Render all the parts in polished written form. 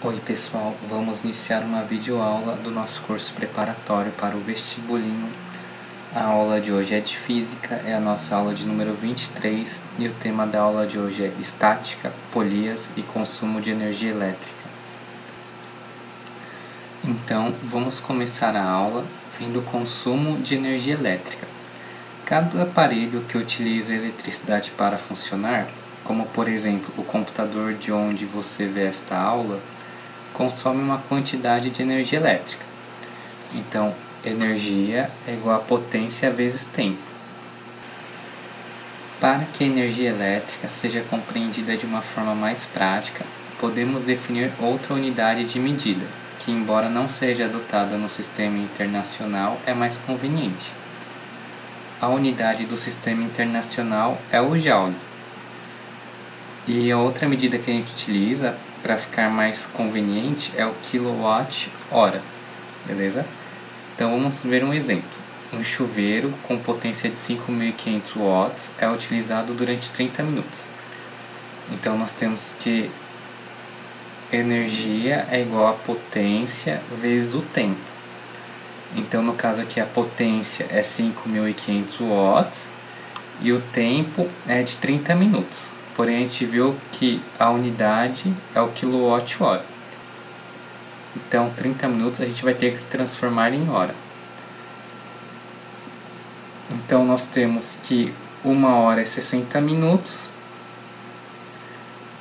Oi pessoal, vamos iniciar uma videoaula do nosso curso preparatório para o vestibulinho. A aula de hoje é de Física, é a nossa aula de número 23 e o tema da aula de hoje é Estática, Polias e Consumo de Energia Elétrica. Então, vamos começar a aula vendo o consumo de energia elétrica. Cada aparelho que utiliza eletricidade para funcionar, como por exemplo o computador de onde você vê esta aula, consome uma quantidade de energia elétrica. Então, energia é igual a potência vezes tempo. Para que a energia elétrica seja compreendida de uma forma mais prática, podemos definir outra unidade de medida, que embora não seja adotada no sistema internacional, é mais conveniente. A unidade do sistema internacional é o Joule. E a outra medida que a gente utiliza para ficar mais conveniente é o quilowatt-hora, beleza? Então vamos ver um exemplo. Um chuveiro com potência de 5.500 watts é utilizado durante 30 minutos. Então nós temos que energia é igual a potência vezes o tempo. Então no caso aqui a potência é 5.500 watts e o tempo é de 30 minutos. Porém, a gente viu que a unidade é o quilowatt-hora. Então, 30 minutos a gente vai ter que transformar em hora. Então, nós temos que 1 hora é 60 minutos.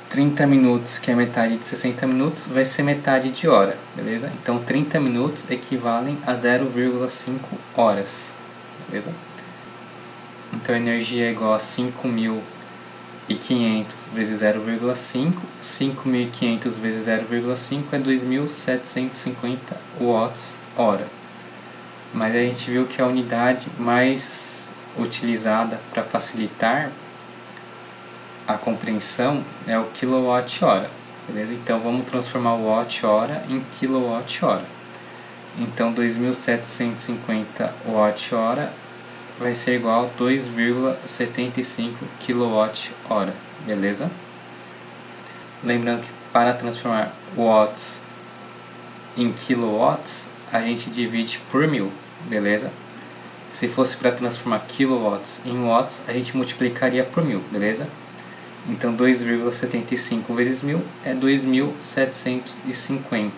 30 minutos, que é metade de 60 minutos, vai ser metade de hora, beleza? Então, 30 minutos equivalem a 0,5 horas, beleza? Então, a energia é igual a 5.500 vezes 0,5, 5.500 vezes 0,5 é 2.750 watts-hora. Mas a gente viu que a unidade mais utilizada para facilitar a compreensão é o quilowatt-hora, beleza? Então vamos transformar o watt-hora em quilowatt-hora. Então 2.750 watt-hora vai ser igual a 2,75 kWh, beleza? Lembrando que para transformar watts em kilowatts, a gente divide por 1000, beleza? Se fosse para transformar kilowatts em watts, a gente multiplicaria por 1000, beleza? Então 2,75 vezes 1000 é 2.750,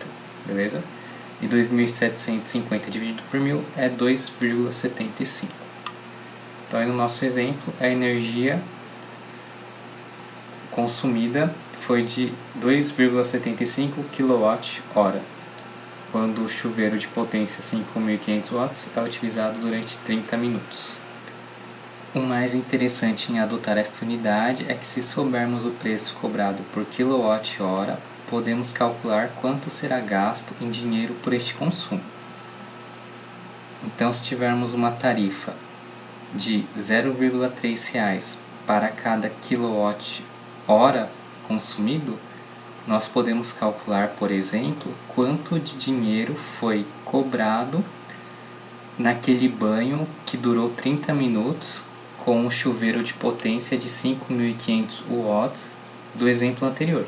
beleza? E 2.750 dividido por 1000 é 2,75. Então, aí no nosso exemplo, a energia consumida foi de 2,75 kWh, quando o chuveiro de potência 5.500 watts é utilizado durante 30 minutos. O mais interessante em adotar esta unidade é que, se soubermos o preço cobrado por kWh, podemos calcular quanto será gasto em dinheiro por este consumo. Então, se tivermos uma tarifa de R$ 0,3 para cada quilowatt-hora consumido, nós podemos calcular, por exemplo, quanto de dinheiro foi cobrado naquele banho que durou 30 minutos com um chuveiro de potência de 5.500 watts do exemplo anterior.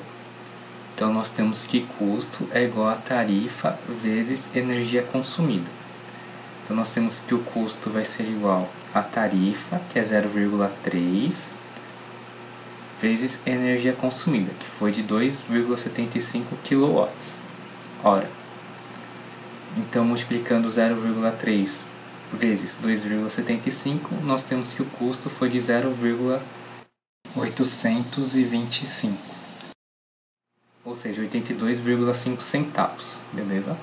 Então nós temos que custo é igual a tarifa vezes energia consumida. Então nós temos que o custo vai ser igual a tarifa, que é 0,3, vezes energia consumida, que foi de 2,75 kWh. Então, multiplicando 0,3 vezes 2,75, nós temos que o custo foi de 0,825, ou seja, 82,5 centavos, beleza?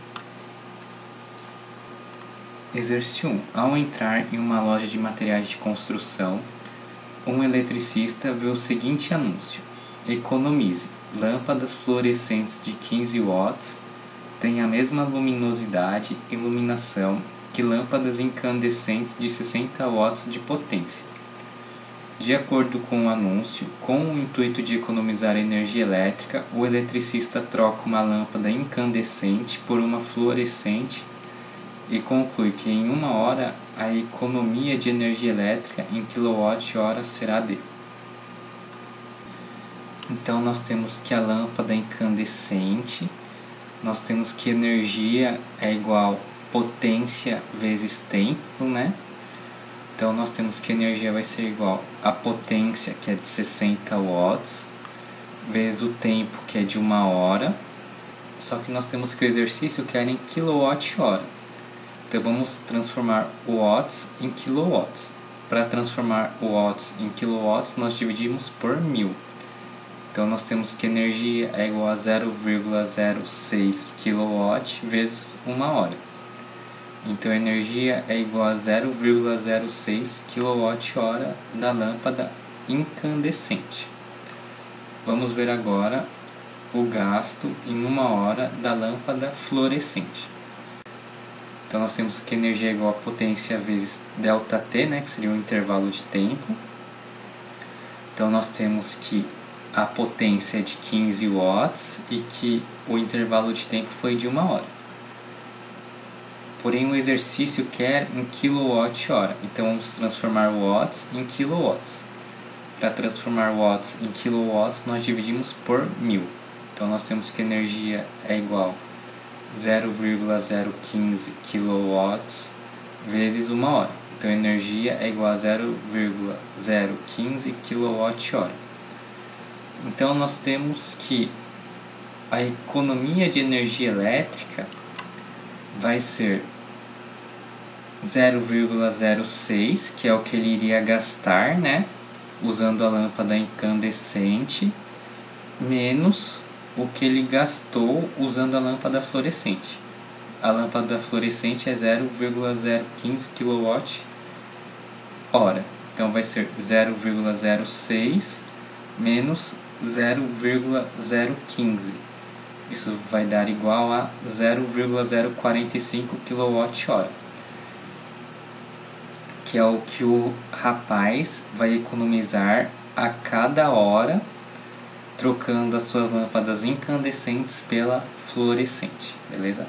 Exercício 1. Ao entrar em uma loja de materiais de construção, um eletricista vê o seguinte anúncio: economize, lâmpadas fluorescentes de 15 watts têm a mesma luminosidade e iluminação que lâmpadas incandescentes de 60 watts de potência. De acordo com o anúncio, com o intuito de economizar energia elétrica, o eletricista troca uma lâmpada incandescente por uma fluorescente e conclui que em 1 hora a economia de energia elétrica em kWh será de. Então nós temos que a lâmpada incandescente nós temos que energia é igual potência vezes tempo, né? Então nós temos que energia vai ser igual a potência, que é de 60 watts, vezes o tempo, que é de 1 hora. Só que nós temos que o exercício quer em kWh. Então vamos transformar o watts em kilowatts. Para transformar o watts em kilowatts, nós dividimos por 1000. Então nós temos que energia é igual a 0,06 kW vezes 1 hora. Então a energia é igual a 0,06 kWh da lâmpada incandescente. Vamos ver agora o gasto em 1 hora da lâmpada fluorescente. Então nós temos que energia é igual a potência vezes ΔT, né, que seria o intervalo de tempo. Então nós temos que a potência é de 15 watts e que o intervalo de tempo foi de 1 hora. Porém o exercício quer em kWh, então vamos transformar watts em kilowatts. Para transformar watts em kilowatts nós dividimos por 1000. Então nós temos que energia é igual a 0,015 kW vezes 1 hora. Então energia é igual a 0,015 kWh. Então nós temos que a economia de energia elétrica vai ser 0,06, que é o que ele iria gastar, né, usando a lâmpada incandescente, menos o que ele gastou usando a lâmpada fluorescente. A lâmpada fluorescente é 0,015 kWh. Então vai ser 0,06 menos 0,015. Isso vai dar igual a 0,045 kWh, que é o que o rapaz vai economizar a cada hora trocando as suas lâmpadas incandescentes pela fluorescente, beleza?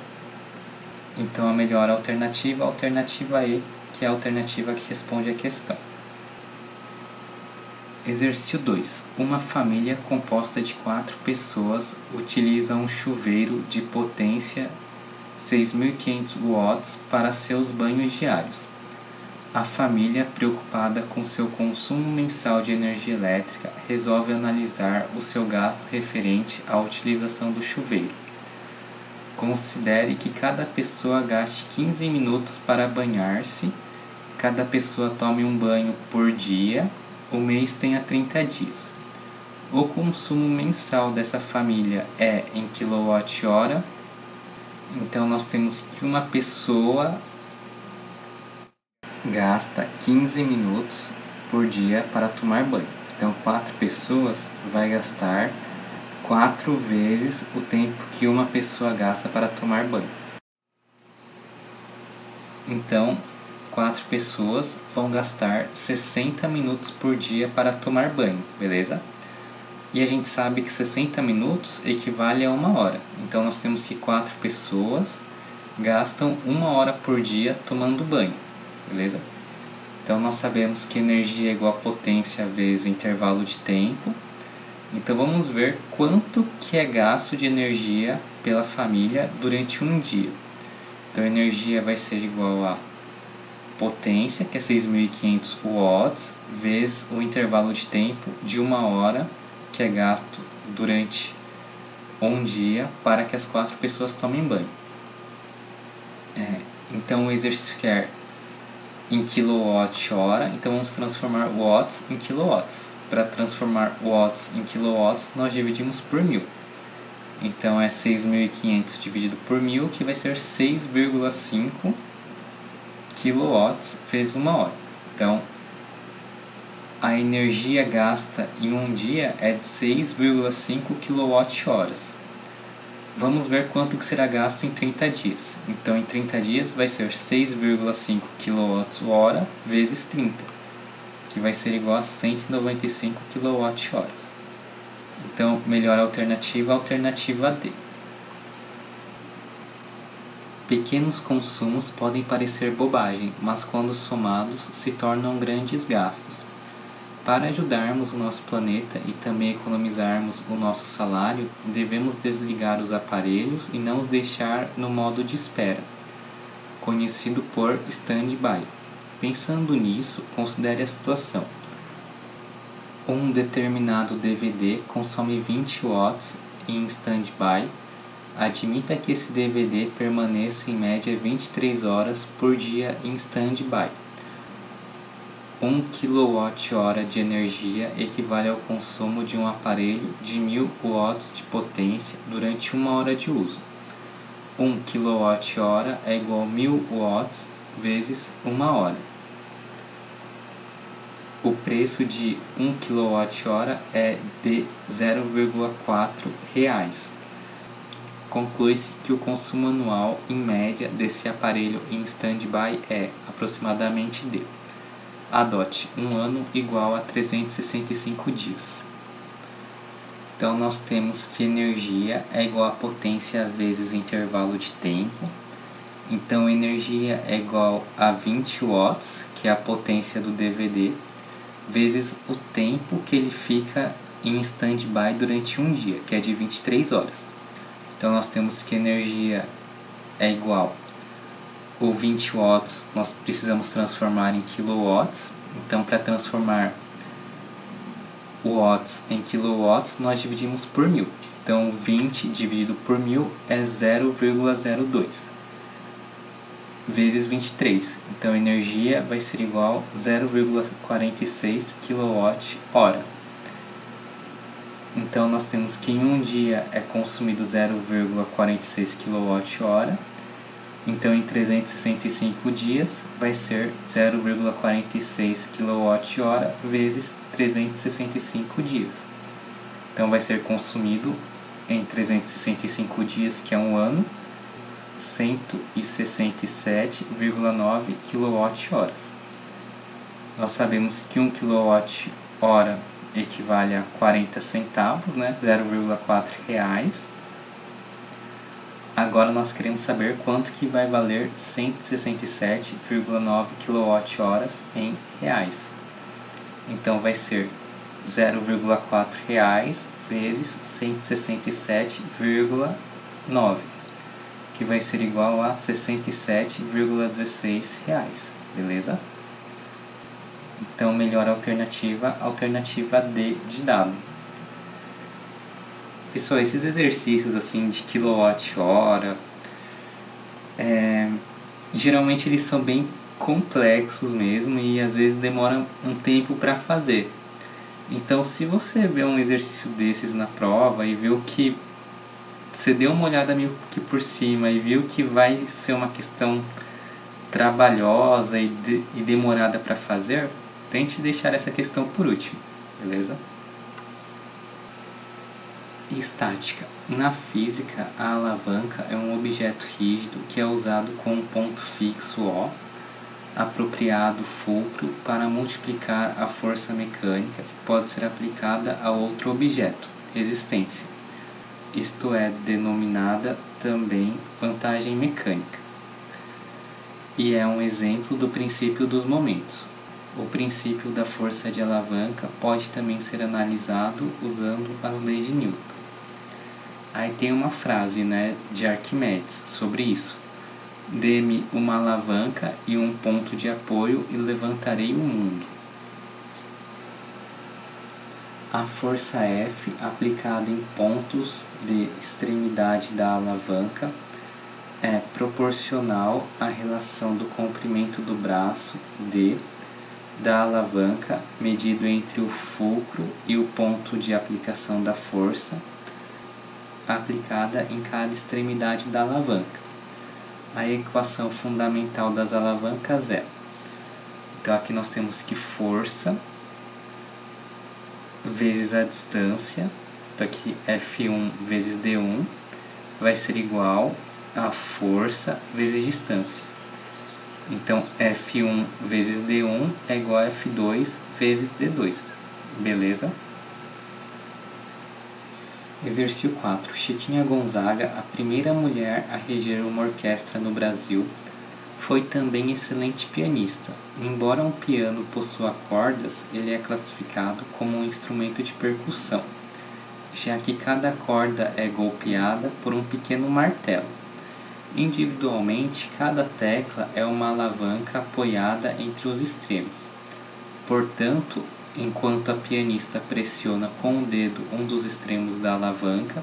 Então a melhor alternativa é a alternativa E, que é a alternativa que responde a questão. Exercício 2. Uma família composta de 4 pessoas utiliza um chuveiro de potência 6.500 watts para seus banhos diários. A família, preocupada com seu consumo mensal de energia elétrica, resolve analisar o seu gasto referente à utilização do chuveiro. Considere que cada pessoa gaste 15 minutos para banhar-se, cada pessoa tome um banho por dia, o mês tenha 30 dias. O consumo mensal dessa família é em kWh, então nós temos que uma pessoa gasta 15 minutos por dia para tomar banho. Então 4 pessoas vai gastar 4 vezes o tempo que uma pessoa gasta para tomar banho. Então 4 pessoas vão gastar 60 minutos por dia para tomar banho, beleza? E a gente sabe que 60 minutos equivale a 1 hora. Então nós temos que 4 pessoas gastam 1 hora por dia tomando banho, beleza? Então nós sabemos que energia é igual a potência vezes intervalo de tempo. Então vamos ver quanto que é gasto de energia pela família durante um dia. Então a energia vai ser igual a potência, que é 6.500 watts, vezes o intervalo de tempo de 1 hora, que é gasto durante um dia para que as 4 pessoas tomem banho. Então o exercício quer em kWh, então vamos transformar watts em kilowatts. Para transformar watts em kilowatts, nós dividimos por 1000. Então é 6.500 dividido por 1000, que vai ser 6,5 kilowatts vezes 1 hora. Então a energia gasta em um dia é de 6,5 kWh. Vamos ver quanto que será gasto em 30 dias. Então em 30 dias vai ser 6,5 kWh vezes 30, que vai ser igual a 195 kWh. Então melhor alternativa, a alternativa D. Pequenos consumos podem parecer bobagem, mas quando somados se tornam grandes gastos. Para ajudarmos o nosso planeta e também economizarmos o nosso salário, devemos desligar os aparelhos e não os deixar no modo de espera, conhecido por stand-by. Pensando nisso, considere a situação. Um determinado DVD consome 20 watts em stand-by. Admita que esse DVD permaneça em média 23 horas por dia em stand-by. 1 kWh de energia equivale ao consumo de um aparelho de 1000 watts de potência durante 1 hora de uso. 1 kWh é igual a 1000 watts vezes 1 hora. O preço de 1 kWh é de R$ 0,4. Conclui-se que o consumo anual em média desse aparelho em stand-by é aproximadamente de: adote 1 ano igual a 365 dias. Então nós temos que energia é igual a potência vezes intervalo de tempo. Então energia é igual a 20 watts, que é a potência do DVD, vezes o tempo que ele fica em stand-by durante um dia, que é de 23 horas. Então nós temos que energia é igual o 20 watts, nós precisamos transformar em kilowatts. Então, para transformar watts em kilowatts, nós dividimos por 1000. Então, 20 dividido por 1000 é 0,02 vezes 23. Então, a energia vai ser igual a 0,46 kWh. Então, nós temos que em um dia é consumido 0,46 kWh. Então, em 365 dias, vai ser 0,46 kWh vezes 365 dias. Então, vai ser consumido em 365 dias, que é um ano, 167,9 kWh. Nós sabemos que 1 kWh equivale a 40 centavos, né? 0,4 reais. Agora nós queremos saber quanto que vai valer 167,9 kWh em reais. Então vai ser 0,4 reais vezes 167,9, que vai ser igual a 67,16 reais, beleza? Então melhor alternativa D de dado. Pessoal, esses exercícios assim de quilowatt-hora, geralmente eles são bem complexos mesmo e às vezes demoram um tempo para fazer. Então, se você vê um exercício desses na prova e viu que você deu uma olhada meio que por cima e viu que vai ser uma questão trabalhosa e demorada para fazer, tente deixar essa questão por último, beleza? Estática. Na física, a alavanca é um objeto rígido que é usado com um ponto fixo O, apropriado fulcro, para multiplicar a força mecânica que pode ser aplicada a outro objeto, resistência. Isto é denominada também vantagem mecânica. E é um exemplo do princípio dos momentos. O princípio da força de alavanca pode também ser analisado usando as leis de Newton. Aí tem uma frase, de Arquimedes sobre isso. Dê-me uma alavanca e um ponto de apoio e levantarei o mundo. A força F aplicada em pontos de extremidade da alavanca é proporcional à relação do comprimento do braço D da alavanca medido entre o fulcro e o ponto de aplicação da força aplicada em cada extremidade da alavanca. A equação fundamental das alavancas é: então aqui nós temos que força vezes a distância, então aqui F1 vezes D1 vai ser igual a força vezes distância. Então F1 vezes D1 é igual a F2 vezes D2, beleza? Exercício 4. Chiquinha Gonzaga, a primeira mulher a reger uma orquestra no Brasil, Foi também excelente pianista. Embora um piano possua cordas, ele é classificado como um instrumento de percussão, já que cada corda é golpeada por um pequeno martelo. Individualmente, cada tecla é uma alavanca apoiada entre os extremos. Portanto, enquanto a pianista pressiona com o dedo um dos extremos da alavanca,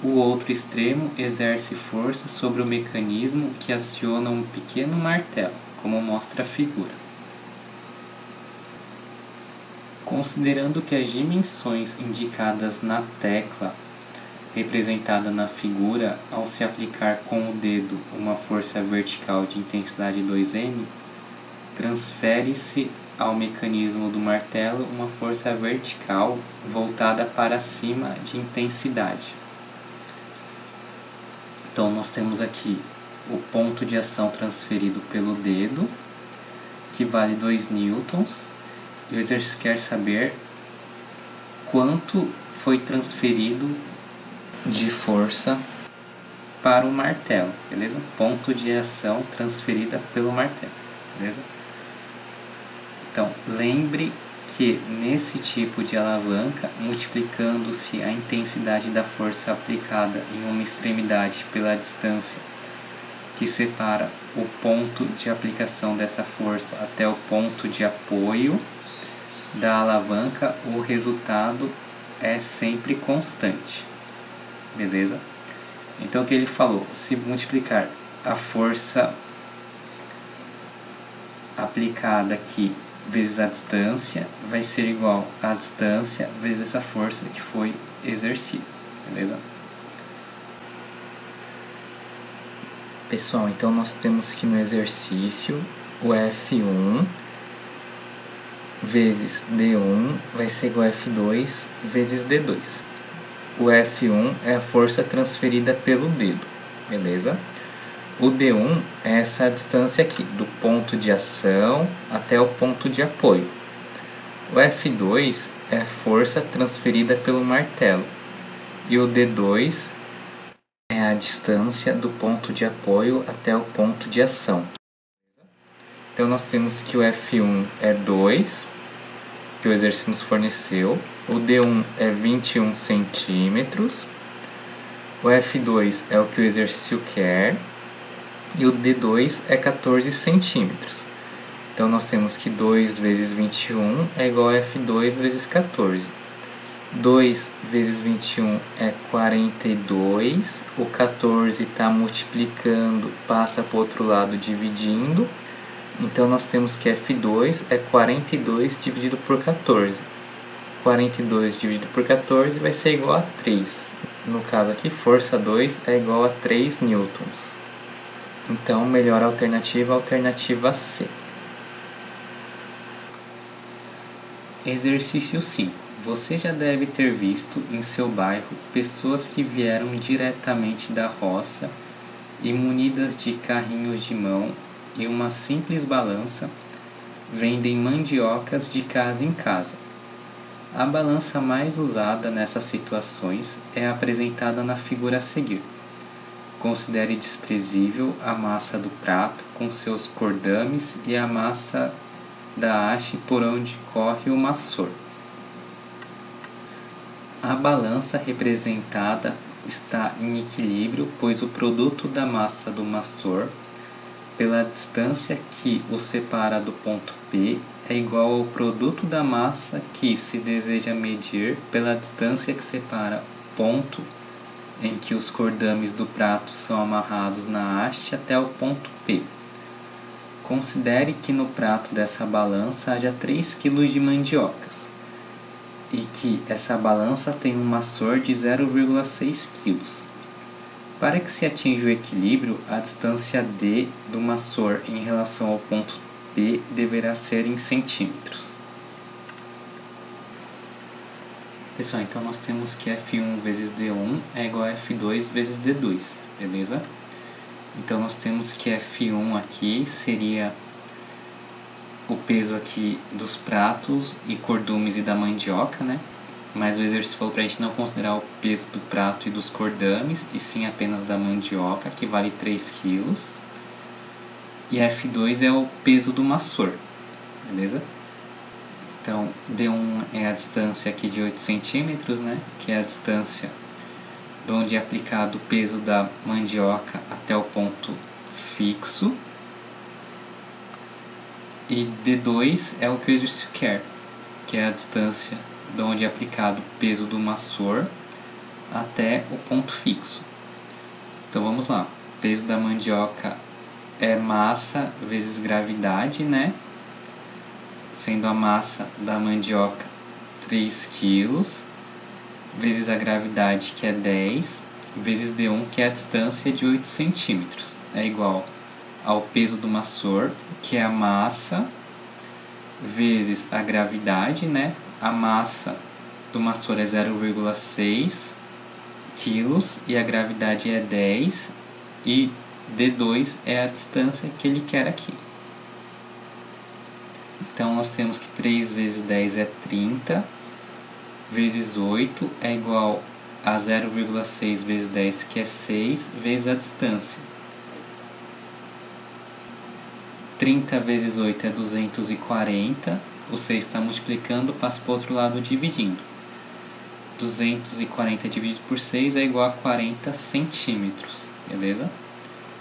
o outro extremo exerce força sobre o mecanismo que aciona um pequeno martelo, como mostra a figura. Considerando que as dimensões indicadas na tecla representada na figura, ao se aplicar com o dedo uma força vertical de intensidade 2N, transfere-se ao mecanismo do martelo uma força vertical voltada para cima de intensidade. Então nós temos aqui o ponto de ação transferido pelo dedo, que vale 2 newtons, e o exercício quer saber quanto foi transferido de força para o martelo, beleza? Ponto de ação transferida pelo martelo, beleza? Então, lembre que nesse tipo de alavanca, multiplicando-se a intensidade da força aplicada em uma extremidade pela distância que separa o ponto de aplicação dessa força até o ponto de apoio da alavanca, o resultado é sempre constante, beleza? Então o que ele falou, se multiplicar a força aplicada aqui vezes a distância, vai ser igual a distância vezes essa força que foi exercida, beleza? Pessoal, então nós temos que no exercício o F1 vezes D1 vai ser igual a F2 vezes D2. O F1 é a força transferida pelo dedo, beleza? O D1 é essa distância aqui, do ponto de ação até o ponto de apoio. O F2 é a força transferida pelo martelo. E o D2 é a distância do ponto de apoio até o ponto de ação. Então nós temos que o F1 é 2, que o exercício nos forneceu. O D1 é 21 centímetros. O F2 é o que o exercício quer. E o D2 é 14 centímetros. Então nós temos que 2 vezes 21 é igual a F2 vezes 14. 2 vezes 21 é 42. O 14 está multiplicando, passa para o outro lado dividindo. Então nós temos que F2 é 42 dividido por 14. 42 dividido por 14 vai ser igual a 3. No caso aqui, força 2 é igual a 3 newtons. Então, melhor alternativa, alternativa C. Exercício 5. Você já deve ter visto em seu bairro pessoas que vieram diretamente da roça e munidas de carrinhos de mão e uma simples balança, vendem mandiocas de casa em casa. A balança mais usada nessas situações é apresentada na figura a seguir. Considere desprezível a massa do prato com seus cordames e a massa da haste por onde corre o maçor. A balança representada está em equilíbrio, pois o produto da massa do maçor, pela distância que o separa do ponto P, é igual ao produto da massa que se deseja medir pela distância que separa o ponto em que os cordames do prato são amarrados na haste até o ponto P. Considere que no prato dessa balança haja 3 kg de mandiocas e que essa balança tem um maçor de 0,6 kg. Para que se atinja o equilíbrio, a distância D do maçor em relação ao ponto P deverá ser em centímetros. Pessoal, então nós temos que F1 vezes D1 é igual a F2 vezes D2, beleza? Então nós temos que F1 aqui seria o peso aqui dos pratos e cordumes e da mandioca, né? Mas o exercício falou pra gente não considerar o peso do prato e dos cordames, e sim apenas da mandioca, que vale 3 kg. e F2 é o peso do maçor, beleza? Então, D1 é a distância aqui de 8 centímetros, né? Que é a distância de onde é aplicado o peso da mandioca até o ponto fixo. E D2 é o que o exercício quer, que é a distância de onde é aplicado o peso do maçor até o ponto fixo. Então vamos lá, o peso da mandioca é massa vezes gravidade, né? Sendo a massa da mandioca 3 kg, vezes a gravidade, que é 10, vezes D1, que é a distância de 8 centímetros. É igual ao peso do maçor, que é a massa, vezes a gravidade, né? A massa do maçor é 0,6 quilos e a gravidade é 10, e D2 é a distância que ele quer aqui. Então nós temos que 3 vezes 10 é 30, vezes 8 é igual a 0,6 vezes 10, que é 6, vezes a distância. 30 vezes 8 é 240, o 6 está multiplicando, passa para o outro lado dividindo. 240 dividido por 6 é igual a 40 centímetros, beleza?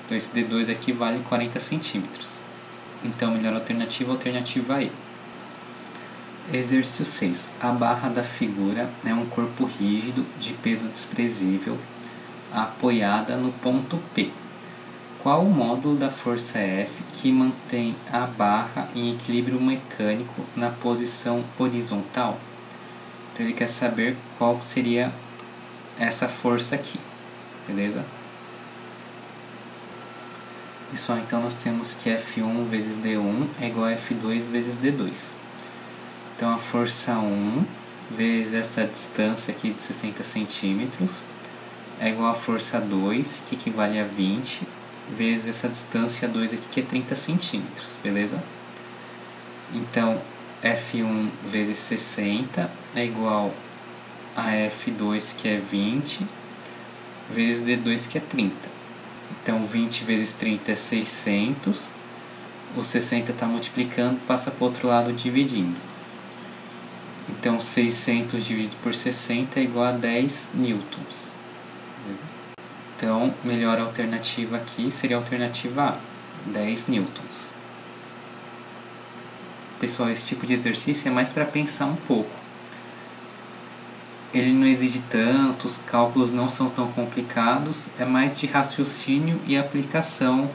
Então esse D2 aqui vale 40 centímetros. Então, melhor alternativa, alternativa E. Exercício 6. A barra da figura é um corpo rígido de peso desprezível, apoiada no ponto P. Qual o módulo da força F que mantém a barra em equilíbrio mecânico na posição horizontal? Então ele quer saber qual seria essa força aqui, beleza? Pessoal, então nós temos que F1 vezes D1 é igual a F2 vezes D2. Então a força 1 vezes essa distância aqui de 60 centímetros é igual a força 2, que equivale a 20, vezes essa distância 2 aqui, que é 30 centímetros, beleza? Então F1 vezes 60 é igual a F2, que é 20, vezes D2, que é 30. Então 20 vezes 30 é 600, o 60 está multiplicando, passa para o outro lado dividindo. Então 600 dividido por 60 é igual a 10 newtons. Então, melhor alternativa aqui seria a alternativa A, 10 newtons. Pessoal, esse tipo de exercício é mais para pensar um pouco. Ele não exige tanto, os cálculos não são tão complicados, é mais de raciocínio e aplicação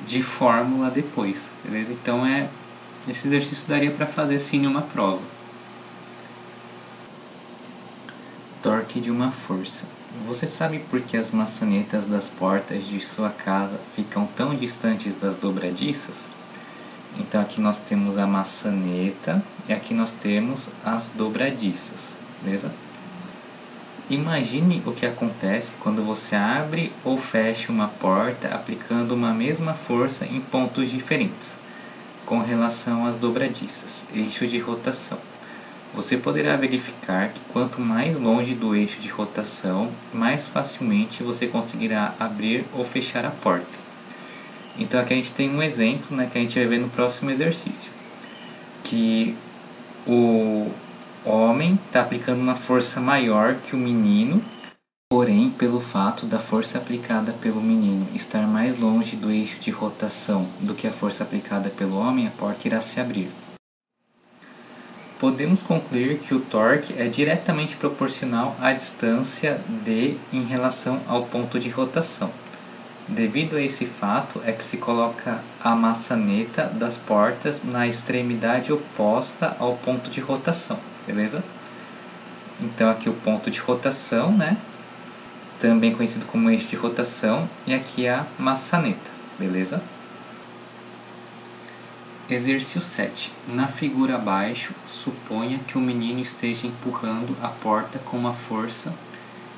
de fórmula depois, beleza? Então, esse exercício daria para fazer sim em uma prova. Torque de uma força. Você sabe por que as maçanetas das portas de sua casa ficam tão distantes das dobradiças? Então aqui nós temos a maçaneta e aqui nós temos as dobradiças, beleza? Imagine o que acontece quando você abre ou fecha uma porta aplicando uma mesma força em pontos diferentes, com relação às dobradiças, eixo de rotação. Você poderá verificar que quanto mais longe do eixo de rotação, mais facilmente você conseguirá abrir ou fechar a porta. Então aqui a gente tem um exemplo, né, que a gente vai ver no próximo exercício, que o homem está aplicando uma força maior que o menino, porém, pelo fato da força aplicada pelo menino estar mais longe do eixo de rotação do que a força aplicada pelo homem, a porta irá se abrir. Podemos concluir que o torque é diretamente proporcional à distância d em relação ao ponto de rotação. Devido a esse fato é que se coloca a maçaneta das portas na extremidade oposta ao ponto de rotação, beleza? Então aqui o ponto de rotação, né? Também conhecido como eixo de rotação, e aqui a maçaneta, beleza? Exercício 7. Na figura abaixo, suponha que o menino esteja empurrando a porta com uma força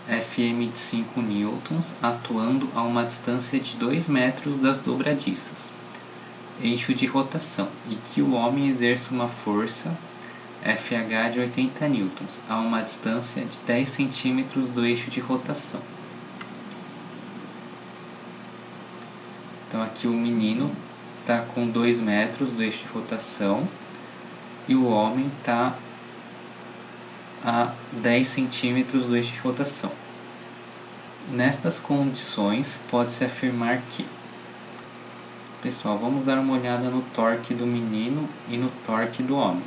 Fm de 5 newtons, atuando a uma distância de 2 metros das dobradiças, eixo de rotação, e que o homem exerça uma força Fh de 80 newtons, a uma distância de 10 centímetros do eixo de rotação. Então aqui o menino está com 2 metros do eixo de rotação e o homem está a 10 centímetros do eixo de rotação. Nestas condições, pode-se afirmar que... Pessoal, vamos dar uma olhada no torque do menino e no torque do homem.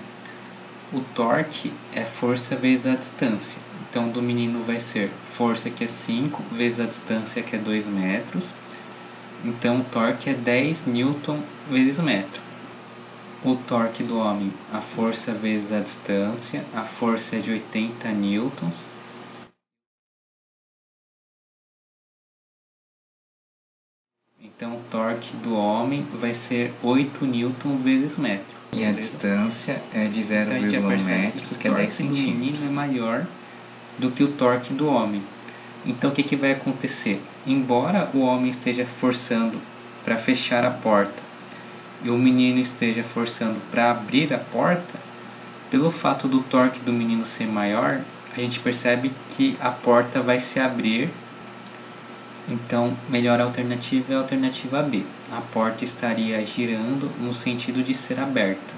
O torque é força vezes a distância. Então, do menino vai ser força que é 5 vezes a distância que é 2 metros. Então, o torque é 10 Newton vezes metro. O torque do homem, a força vezes a distância, a força é de 80 newtons. Então, o torque do homem vai ser 8 newton vezes metro. E a distância é de 0,1 metros, que é 10 centímetros. O torque do menino é maior do que o torque do homem. Então, o que vai acontecer? Embora o homem esteja forçando para fechar a porta e o menino esteja forçando para abrir a porta, pelo fato do torque do menino ser maior, a gente percebe que a porta vai se abrir. Então, melhor alternativa é a alternativa B. A porta estaria girando no sentido de ser aberta.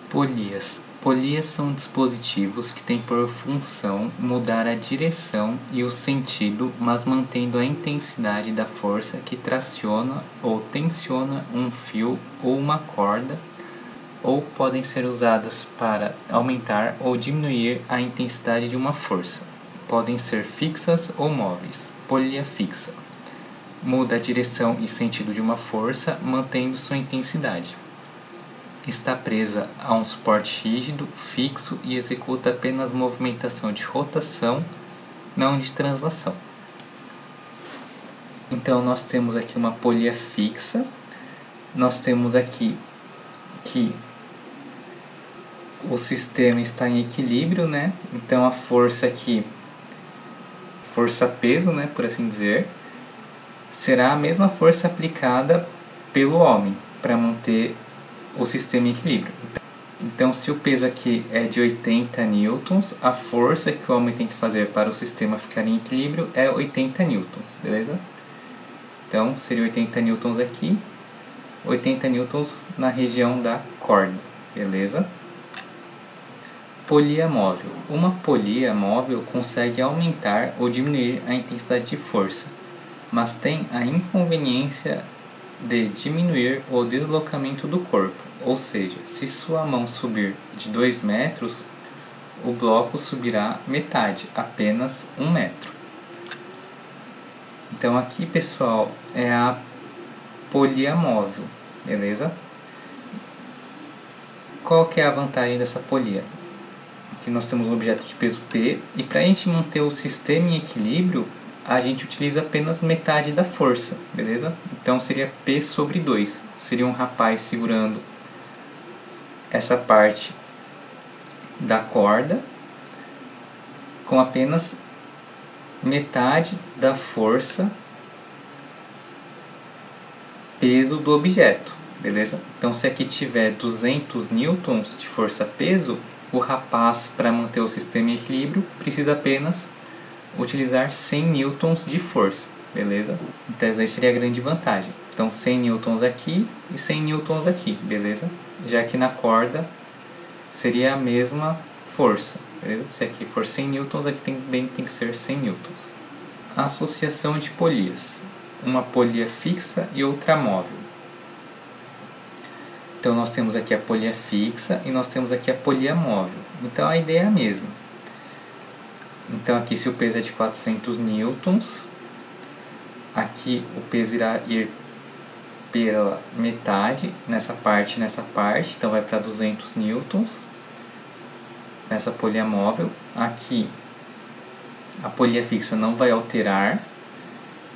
Polias. Polias são dispositivos que têm por função mudar a direção e o sentido, mas mantendo a intensidade da força que traciona ou tensiona um fio ou uma corda, ou podem ser usadas para aumentar ou diminuir a intensidade de uma força. Podem ser fixas ou móveis. Polia fixa. Muda a direção e sentido de uma força, mantendo sua intensidade. Está presa a um suporte rígido, fixo e executa apenas movimentação de rotação, não de translação. Então, nós temos aqui uma polia fixa. Nós temos aqui que o sistema está em equilíbrio, né? Então, a força aqui, força-peso, né, por assim dizer, será a mesma força aplicada pelo homem para manter o sistema em equilíbrio. Então, se o peso aqui é de 80 newtons, a força que o homem tem que fazer para o sistema ficar em equilíbrio é 80 newtons, beleza? Então, seria 80 newtons aqui, 80 newtons na região da corda, beleza? Polia móvel. Uma polia móvel consegue aumentar ou diminuir a intensidade de força, mas tem a inconveniência de diminuir o deslocamento do corpo, ou seja, se sua mão subir de 2 metros, o bloco subirá metade, apenas 1 metro. Então aqui, pessoal, é a polia móvel, beleza? Qual que é a vantagem dessa polia? Aqui nós temos um objeto de peso P, e para a gente manter o sistema em equilíbrio, a gente utiliza apenas metade da força, beleza? Então seria P sobre 2. Seria um rapaz segurando essa parte da corda com apenas metade da força peso do objeto, beleza? Então, se aqui tiver 200 newtons de força-peso, o rapaz, para manter o sistema em equilíbrio, precisa apenas utilizar 100 newtons de força, beleza? Então, essa daí seria a grande vantagem. Então, 100 newtons aqui e 100 newtons aqui, beleza? Já que na corda seria a mesma força, beleza? Se aqui for 100 newtons, aqui também tem que ser 100 newtons. Associação de polias. Uma polia fixa e outra móvel. Então, nós temos aqui a polia fixa e nós temos aqui a polia móvel. Então, a ideia é a mesma. Então, aqui se o peso é de 400 newtons, aqui o peso irá ir pela metade, nessa parte, então vai para 200 newtons, nessa polia móvel. Aqui, a polia fixa não vai alterar.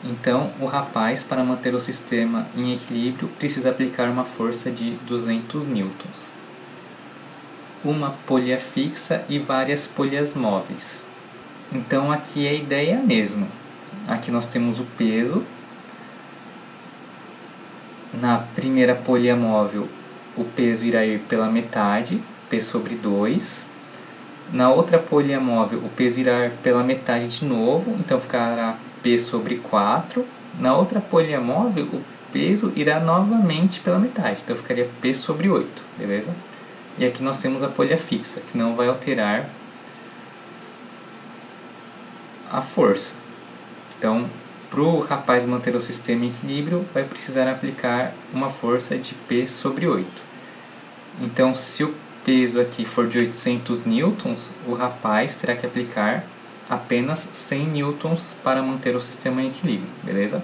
Então, o rapaz, para manter o sistema em equilíbrio, precisa aplicar uma força de 200 newtons. Uma polia fixa e várias polias móveis. Então, aqui a ideia é a mesma. Aqui nós temos o peso. Na primeira polia móvel, o peso irá ir pela metade, P sobre 2. Na outra polia móvel, o peso irá ir pela metade de novo, então ficará P sobre 4. Na outra polia móvel, o peso irá novamente pela metade, então ficaria P sobre 8, beleza? E aqui nós temos a polia fixa, que não vai alterar a força. Então, para o rapaz manter o sistema em equilíbrio, vai precisar aplicar uma força de P sobre 8. Então, se o peso aqui for de 800 newtons, o rapaz terá que aplicar apenas 100 newtons para manter o sistema em equilíbrio, beleza?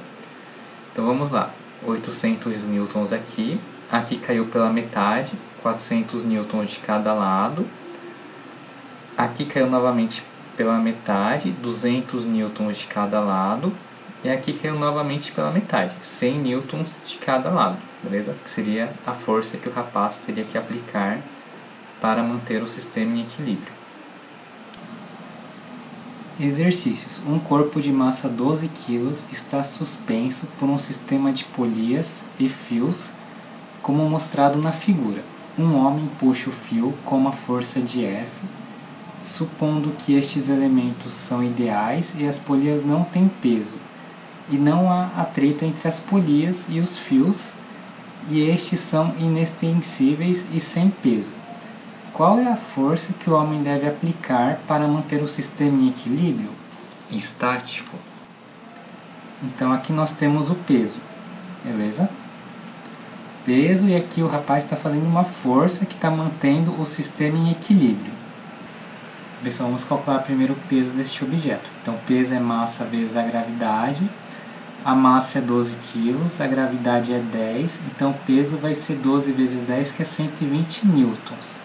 Então vamos lá, 800 newtons aqui caiu pela metade, 400 newtons de cada lado, aqui caiu novamente pela metade, 200 newtons de cada lado, e aqui caiu novamente pela metade, 100 newtons de cada lado, beleza? Que seria a força que o rapaz teria que aplicar para manter o sistema em equilíbrio. Exercícios. Um corpo de massa 12 kg está suspenso por um sistema de polias e fios, como mostrado na figura. Um homem puxa o fio com uma força de F, supondo que estes elementos são ideais e as polias não têm peso, e não há atrito entre as polias e os fios, e estes são inextensíveis e sem peso. Qual é a força que o homem deve aplicar para manter o sistema em equilíbrio? Estático. Então aqui nós temos o peso, beleza? Peso, e aqui o rapaz está fazendo uma força que está mantendo o sistema em equilíbrio. Pessoal, vamos calcular primeiro o peso deste objeto. Então peso é massa vezes a gravidade. A massa é 12 kg, a gravidade é 10, então o peso vai ser 12 vezes 10, que é 120 newtons.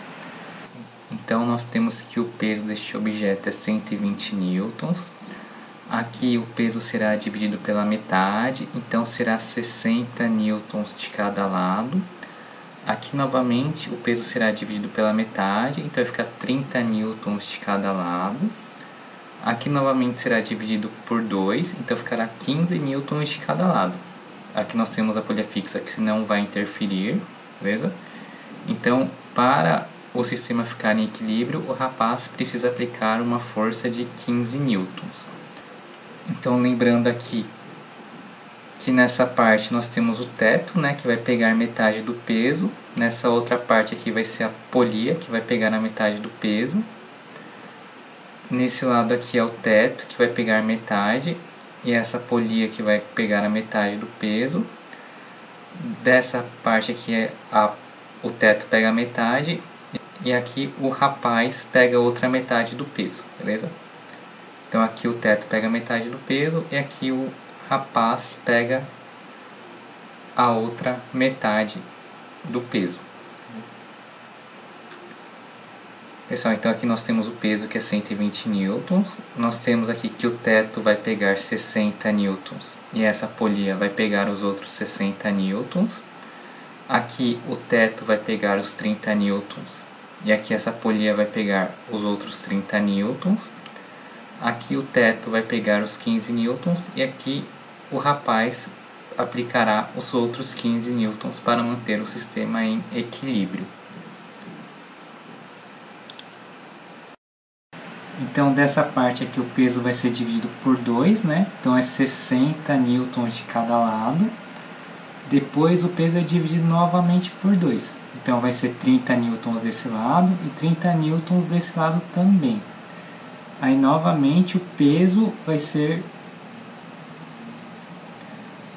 Então nós temos que o peso deste objeto é 120 newtons. Aqui o peso será dividido pela metade, então será 60 newtons de cada lado. Aqui novamente o peso será dividido pela metade, então vai ficar 30 newtons de cada lado. Aqui novamente será dividido por 2, então ficará 15 newtons de cada lado. Aqui nós temos a polia fixa que não vai interferir, beleza? Então, para o sistema ficar em equilíbrio, o rapaz precisa aplicar uma força de 15 newtons. Então, lembrando aqui que nessa parte nós temos o teto, né, que vai pegar metade do peso. Nessa outra parte aqui vai ser a polia, que vai pegar a metade do peso. Nesse lado aqui é o teto, que vai pegar metade, e essa polia que vai pegar a metade do peso. Dessa parte aqui o teto pega a metade, e aqui o rapaz pega a outra metade do peso, beleza? Então aqui o teto pega a metade do peso, e aqui o rapaz pega a outra metade do peso. Pessoal, então aqui nós temos o peso, que é 120 newtons. Nós temos aqui que o teto vai pegar 60 newtons e essa polia vai pegar os outros 60 newtons. Aqui o teto vai pegar os 30 newtons e aqui essa polia vai pegar os outros 30 newtons. Aqui o teto vai pegar os 15 newtons e aqui o rapaz aplicará os outros 15 newtons para manter o sistema em equilíbrio. Então dessa parte aqui o peso vai ser dividido por 2, né? Então é 60 newtons de cada lado. Depois o peso é dividido novamente por 2. Então vai ser 30 newtons desse lado e 30 newtons desse lado também. Aí novamente o peso vai ser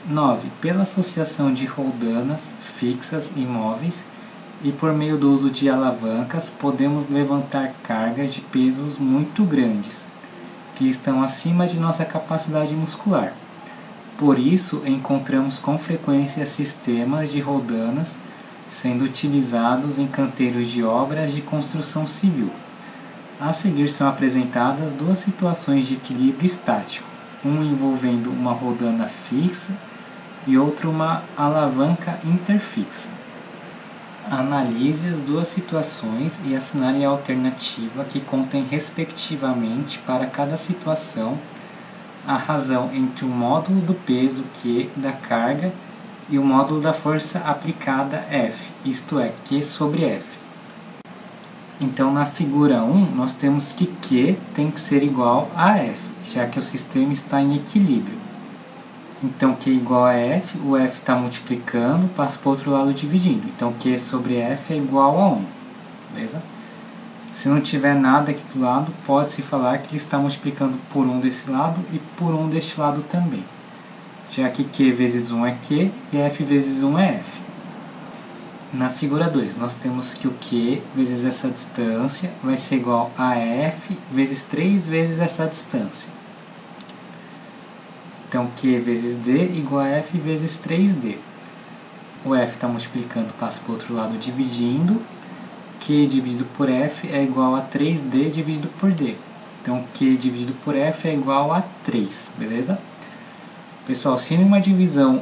9. Pela associação de roldanas fixas e móveis e por meio do uso de alavancas, podemos levantar cargas de pesos muito grandes, que estão acima de nossa capacidade muscular. Por isso, encontramos com frequência sistemas de roldanas sendo utilizados em canteiros de obras de construção civil. A seguir são apresentadas duas situações de equilíbrio estático, uma envolvendo uma roldana fixa e outra uma alavanca interfixa. Analise as duas situações e assinale a alternativa que contém respectivamente para cada situação a razão entre o módulo do peso Q da carga e o módulo da força aplicada F, isto é, Q sobre F. Então na figura 1 nós temos que Q tem que ser igual a F, já que o sistema está em equilíbrio. Então Q igual a F, o F está multiplicando, passa para o outro lado dividindo. Então Q sobre F é igual a 1, beleza? Se não tiver nada aqui do lado, pode-se falar que ele está multiplicando por 1 desse lado e por 1 deste lado também. Já que Q vezes 1 é Q e F vezes 1 é F. Na figura 2, nós temos que o Q vezes essa distância vai ser igual a F vezes 3 vezes essa distância. Então, Q vezes D igual a F vezes 3D. O F está multiplicando, passa para o outro lado dividindo. Q dividido por F é igual a 3D dividido por D. Então, Q dividido por F é igual a 3, beleza? Pessoal, se em uma divisão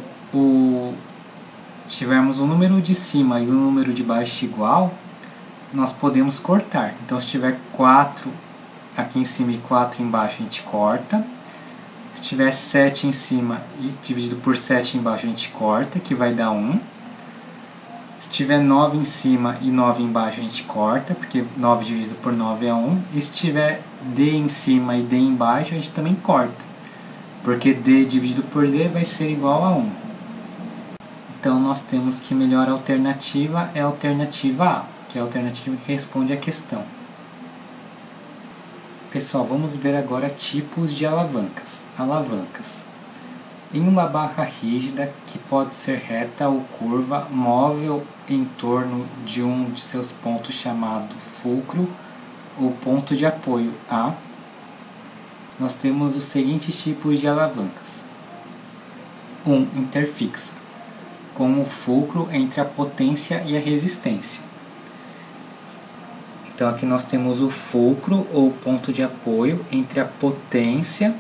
tivermos um número de cima e um número de baixo igual, nós podemos cortar. Então, se tiver 4 aqui em cima e 4 embaixo, a gente corta. Se tiver 7 em cima e dividido por 7 embaixo, a gente corta, que vai dar 1. Se tiver 9 em cima e 9 embaixo, a gente corta, porque 9 dividido por 9 é 1. E se tiver D em cima e D embaixo, a gente também corta, porque D dividido por D vai ser igual a 1. Então, nós temos que a melhor alternativa é a alternativa A, que é a alternativa que responde à questão. Pessoal, vamos ver agora tipos de alavancas. Alavancas. Em uma barra rígida, que pode ser reta ou curva, móvel em torno de um de seus pontos chamado fulcro ou ponto de apoio A, nós temos os seguintes tipos de alavancas. 1. Interfixa, com o fulcro entre a potência e a resistência. Então aqui nós temos o fulcro ou ponto de apoio entre a potência,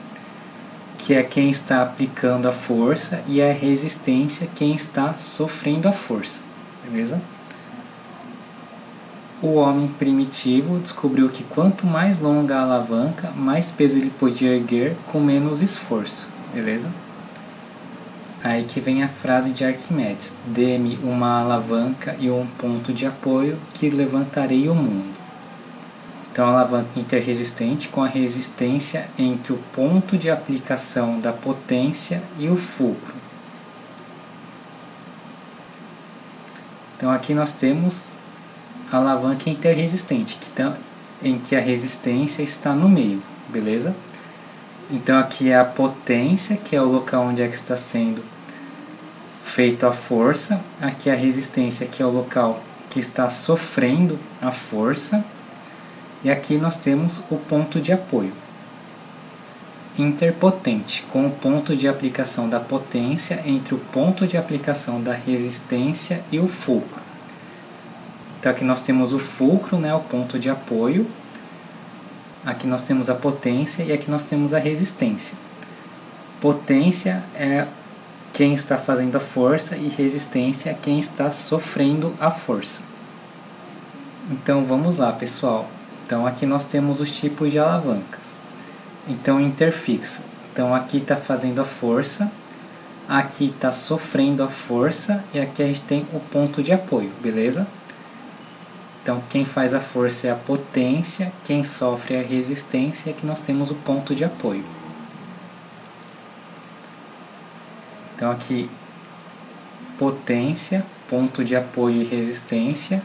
que é quem está aplicando a força, e a resistência, quem está sofrendo a força, beleza? O homem primitivo descobriu que quanto mais longa a alavanca, mais peso ele podia erguer com menos esforço, beleza? Aí que vem a frase de Arquimedes: dê-me uma alavanca e um ponto de apoio que levantarei o mundo. Então, a alavanca interresistente com a resistência entre o ponto de aplicação da potência e o fulcro. Então, aqui nós temos a alavanca interresistente, em que a resistência está no meio, beleza? Então, aqui é a potência, que é o local onde é que está sendo feita a força. Aqui é a resistência, que é o local que está sofrendo a força. E aqui nós temos o ponto de apoio. Interpotente, com o ponto de aplicação da potência entre o ponto de aplicação da resistência e o fulcro. Então aqui nós temos o fulcro, né, o ponto de apoio. Aqui nós temos a potência e aqui nós temos a resistência. Potência é quem está fazendo a força e resistência é quem está sofrendo a força. Então vamos lá, pessoal. Então aqui nós temos os tipos de alavancas. Então interfixo. Então aqui está fazendo a força, aqui está sofrendo a força e aqui a gente tem o ponto de apoio, beleza? Então quem faz a força é a potência, quem sofre é a resistência e aqui nós temos o ponto de apoio. Então aqui potência, ponto de apoio e resistência.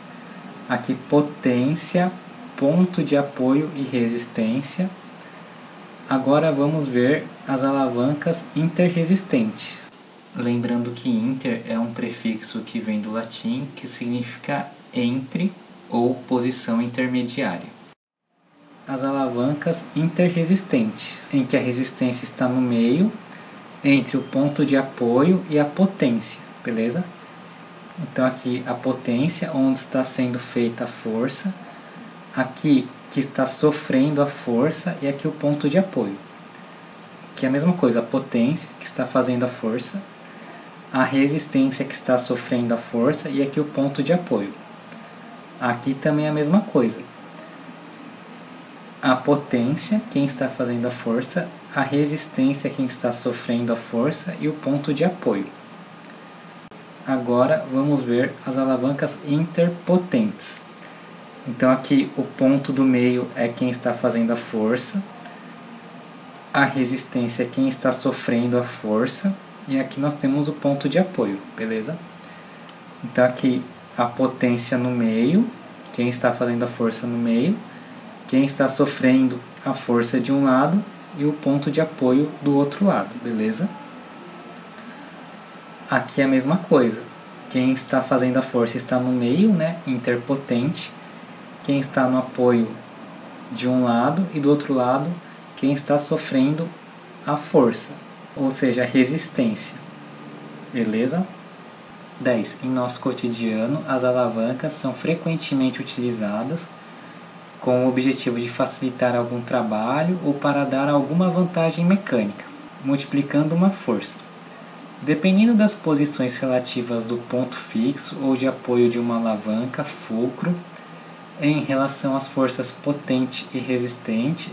Aqui potência, ponto de apoio e resistência. Agora vamos ver as alavancas interresistentes. Lembrando que inter é um prefixo que vem do latim, que significa entre ou posição intermediária. As alavancas interresistentes, em que a resistência está no meio, entre o ponto de apoio e a potência, beleza? Então aqui a potência, onde está sendo feita a força, aqui que está sofrendo a força e aqui o ponto de apoio. Que é a mesma coisa, a potência que está fazendo a força, a resistência que está sofrendo a força e aqui o ponto de apoio. Aqui também é a mesma coisa. A potência, quem está fazendo a força, a resistência, quem está sofrendo a força e o ponto de apoio. Agora vamos ver as alavancas interpotentes. Então aqui o ponto do meio é quem está fazendo a força, a resistência é quem está sofrendo a força e aqui nós temos o ponto de apoio, beleza? Então aqui a potência no meio, quem está fazendo a força no meio, quem está sofrendo a força de um lado e o ponto de apoio do outro lado, beleza? Aqui é a mesma coisa, quem está fazendo a força está no meio, né, interpotente, quem está no apoio de um lado e do outro lado, quem está sofrendo a força, ou seja, a resistência, beleza? 10. Em nosso cotidiano, as alavancas são frequentemente utilizadas com o objetivo de facilitar algum trabalho ou para dar alguma vantagem mecânica, multiplicando uma força. Dependendo das posições relativas do ponto fixo ou de apoio de uma alavanca, fulcro, em relação às forças potente e resistente,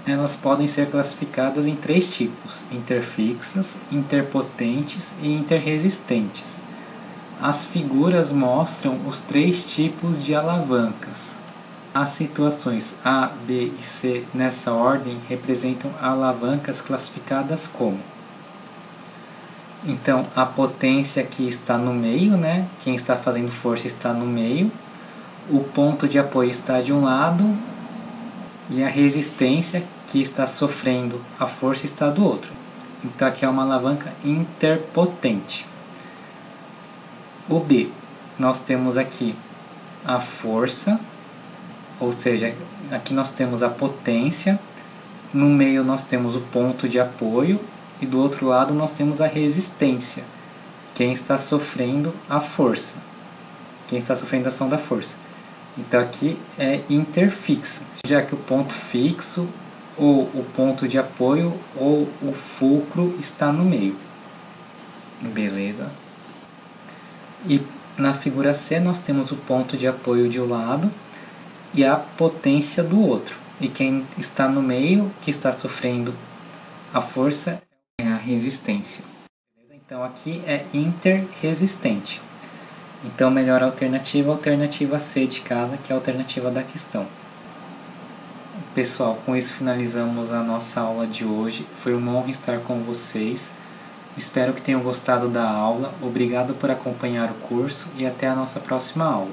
elas podem ser classificadas em 3 tipos: interfixas, interpotentes e interresistentes. As figuras mostram os 3 tipos de alavancas. As situações A, B e C nessa ordem representam alavancas classificadas como. Então, a potência aqui está no meio, né? Quem está fazendo força está no meio. O ponto de apoio está de um lado e a resistência que está sofrendo a força está do outro. Então, aqui é uma alavanca interpotente. O B, nós temos aqui a força, ou seja, aqui nós temos a potência, no meio nós temos o ponto de apoio e do outro lado nós temos a resistência, quem está sofrendo a força, quem está sofrendo a ação da força. Então aqui é interfixa, já que o ponto fixo ou o ponto de apoio ou o fulcro está no meio. Beleza? E na figura C nós temos o ponto de apoio de um lado e a potência do outro. E quem está no meio, que está sofrendo a força, é a resistência. Então aqui é interresistente. Então melhor alternativa C de casa, que é a alternativa da questão. Pessoal, com isso finalizamos a nossa aula de hoje. Foi uma honra estar com vocês. Espero que tenham gostado da aula. Obrigado por acompanhar o curso e até a nossa próxima aula.